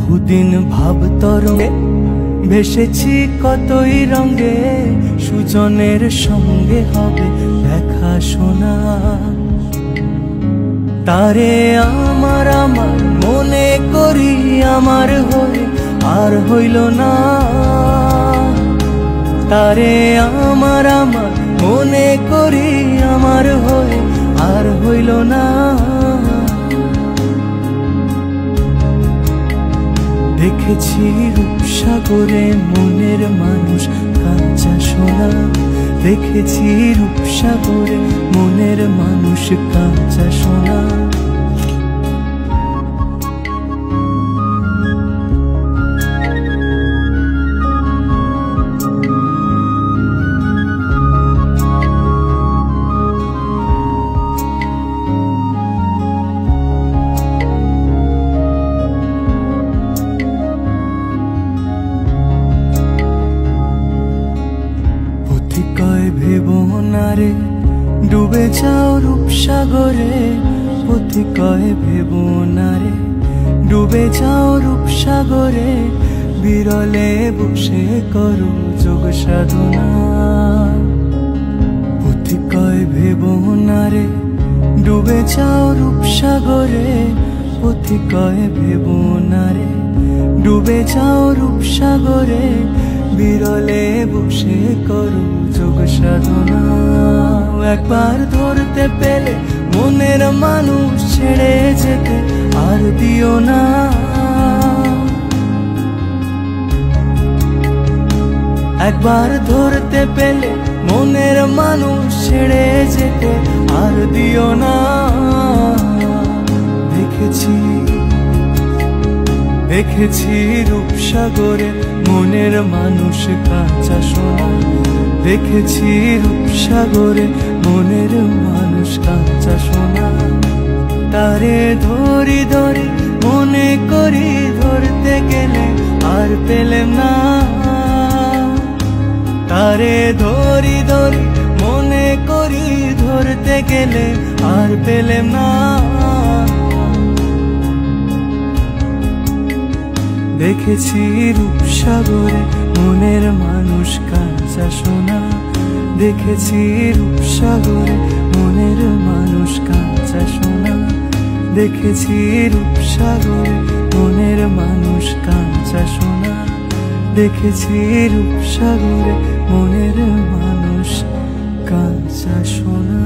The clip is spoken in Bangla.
বহুদিন ভাবতরঙ্গে ভেসেছি কতই রঙে, সুজনের সঙ্গে হবে দেখা শোনা। তারে আমার আমার মনে করি আমার হয়ে আর হইল না। তারে আমার আমার মনে করি আমার হয়ে আর হইল না। দেখেছি রূপসাগরে মনের মানুষ কাঁচা সোনা। দেখেছি রূপসাগরে মনের মানুষ কাঁচা সোনা। ভেবো না রে ডুবে যাও রূপসাগরে, পথি কয় ভেবো না রে ডুবে যাও রূপসাগরে। বিরলে বসে করো যোগ সাধনা। পথি কয় ভেবো না রে ডুবে যাও রূপসাগরে, পথি কয় ভেবো না রে ডুবে যাও রূপসাগরে। বিরলে বসে করো যোগ সাধনা। একবার ধরতে পেলে মনের মানুষ ছেড়ে যেতে আর দিও না। একবার ধরতে পেলে মনের মানুষ ছেড়ে যেতে আর দিও না। দেখেছি দেখেছি রূপসাগরে মনের মানুষ কাঁচা সোনা। দেখেছি রূপসাগরে মনের মানুষ কাঁচা সোনা। তারে ধরি ধরি মনে করি ধরতে গেলে আর পেলেম না। তারে ধরি ধরি মনে করি ধরতে গেলে আর পেলেম না। দেখেছি রূপসাগরে মনের মানুষ কাঁচা সোনা। দেখেছি রূপসাগরে মনের মানুষ কাঁচা সোনা। দেখেছি রূপসাগরে মনের মানুষ কাঁচা সোনা। দেখেছি রূপসাগরে মনের মানুষ কাঁচা সোনা।